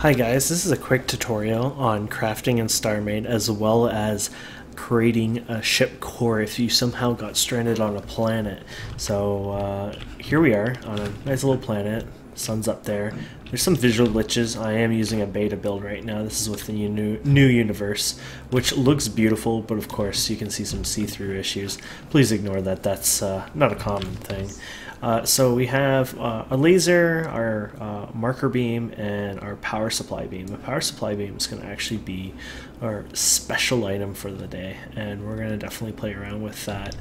Hi guys, this is a quick tutorial on crafting in StarMade as well as creating a ship core if you somehow got stranded on a planet. So here we are on a nice little planet, sun's up there. There's some visual glitches. I am using a beta build right now. This is with the new universe, which looks beautiful, but of course you can see some see-through issues. Please ignore that, that's not a common thing. So we have a laser, our marker beam, and our power supply beam. The power supply beam is going to actually be our special item for the day, and we're going to definitely play around with that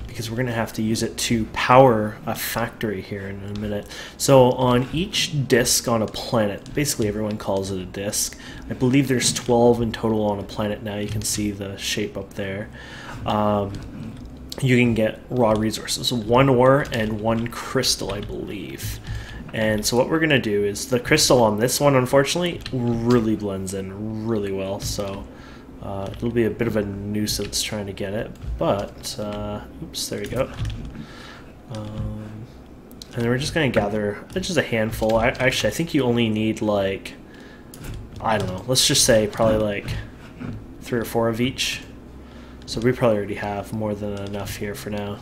because we're going to have to use it to power a factory here in a minute. So on each disk on a planet, basically everyone calls it a disk. I believe there's 12 in total on a planet now. You can see the shape up there. You can get raw resources, one ore and one crystal, I believe. And so what we're going to do is the crystal on this one, unfortunately, really blends in really well. So it'll be a bit of a nuisance trying to get it. But, oops, there you go. And then we're just going to gather just a handful. Actually, I think you only need like, I don't know, let's just say probably like 3 or 4 of each. So we probably already have more than enough here for now.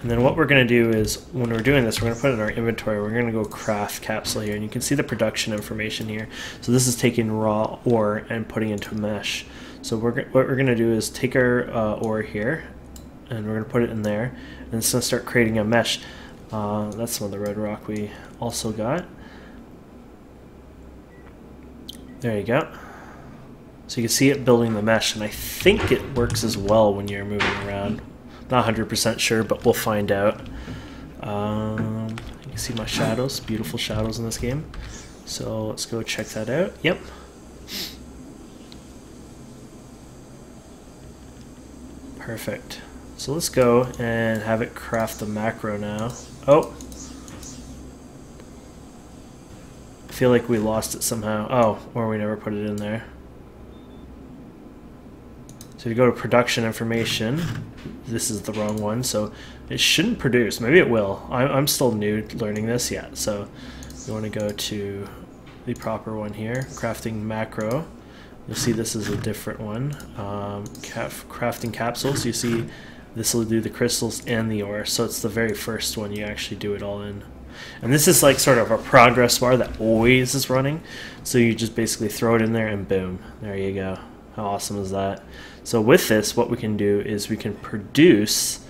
And then what we're going to do is, when we're doing this, we're going to put it in our inventory. We're going to go craft capsule here, and you can see the production information here. So this is taking raw ore and putting into a mesh. So what we're going to do is take our ore here, and we're going to put it in there, and it's going to start creating a mesh. That's some of the red rock we also got. There you go. So you can see it building the mesh, and I think it works as well when you're moving around. Not 100% sure, but we'll find out. You can see my shadows, beautiful shadows in this game. So let's go check that out. Yep. Perfect. So let's go and have it craft the macro now. Oh! I feel like we lost it somehow. Oh, or we never put it in there. So if you go to production information, this is the wrong one, so it shouldn't produce. Maybe it will. I'm still new learning this yet, so you want to go to the proper one here, crafting macro. You'll see this is a different one. Crafting capsules, you see this will do the crystals and the ore, so it's the very first one you actually do it all in. And this is like sort of a progress bar that always is running, so you just basically throw it in there and boom, there you go. How awesome is that? So with this, what we can do is we can produce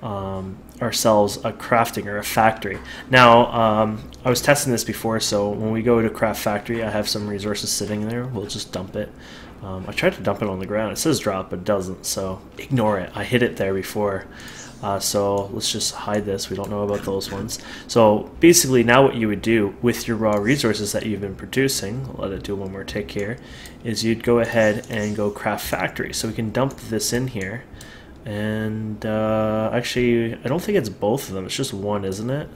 ourselves a crafting or a factory. Now, I was testing this before, so when we go to craft factory, I have some resources sitting there. We'll just dump it. I tried to dump it on the ground. It says drop, but it doesn't, so ignore it. I hit it there before. So let's just hide this. We don't know about those ones. So basically now what you would do with your raw resources that you've been producing, I'll let it do one more tick here, is you'd go ahead and go craft factory. So we can dump this in here. And actually, I don't think it's both of them. It's just one, isn't it?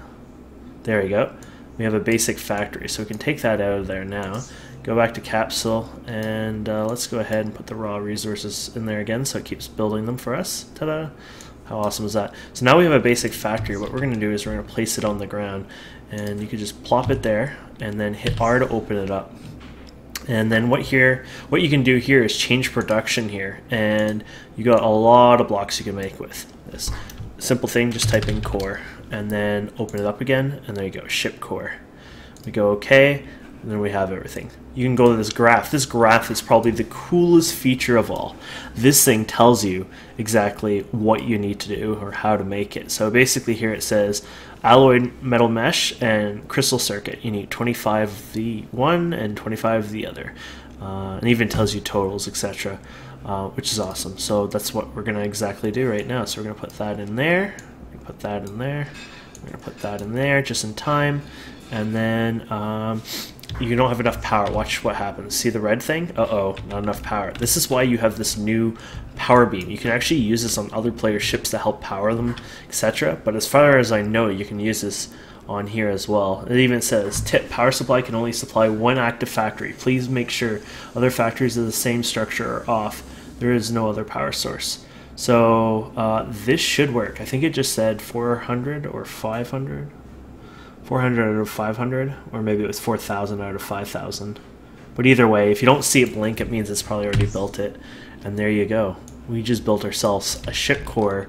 There you go. We have a basic factory. So we can take that out of there now. Go back to capsule, and let's go ahead and put the raw resources in there again so it keeps building them for us. Ta-da! How awesome is that? So now we have a basic factory. What we're going to do is we're going to place it on the ground, and you could just plop it there and then hit R to open it up. And then what you can do here is change production here, and you got a lot of blocks you can make with this. Simple thing, just type in core and then open it up again, and there you go, ship core. We go OK, and then we have everything. You can go to this graph. This graph is probably the coolest feature of all. This thing tells you exactly what you need to do or how to make it. So basically here it says alloy metal mesh and crystal circuit. You need 25 of the one and 25 of the other. And even tells you totals, etc. Which is awesome. So that's what we're going to exactly do right now. So we're going to put that in there. We're going to put that in there. We're going to put that in there just in time. And then you don't have enough power. Watch what happens. See the red thing? Uh-oh, not enough power. This is why you have this new power beam. You can actually use this on other players' ships to help power them, etc. But as far as I know, you can use this on here as well. It even says, tip, power supply can only supply one active factory. Please make sure other factories of the same structure are off. There is no other power source. So this should work. I think it just said 400 or 500. 400 out of 500, or maybe it was 4,000 out of 5,000. But either way, if you don't see it blink, it means it's probably already built it. And there you go. We just built ourselves a ship core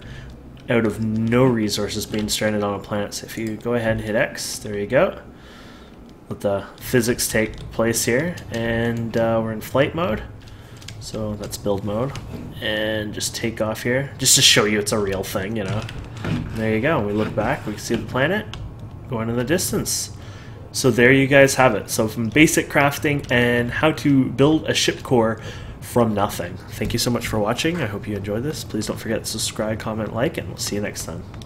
out of no resources being stranded on a planet. So if you go ahead and hit X, there you go. Let the physics take place here. And we're in flight mode. So that's build mode. And just take off here, just to show you it's a real thing, you know. And there you go. We look back, we can see the planet going in the distance. So there you guys have it. So from basic crafting and how to build a ship core from nothing. Thank you so much for watching. I hope you enjoyed this. Please don't forget to subscribe, comment, like, and we'll see you next time.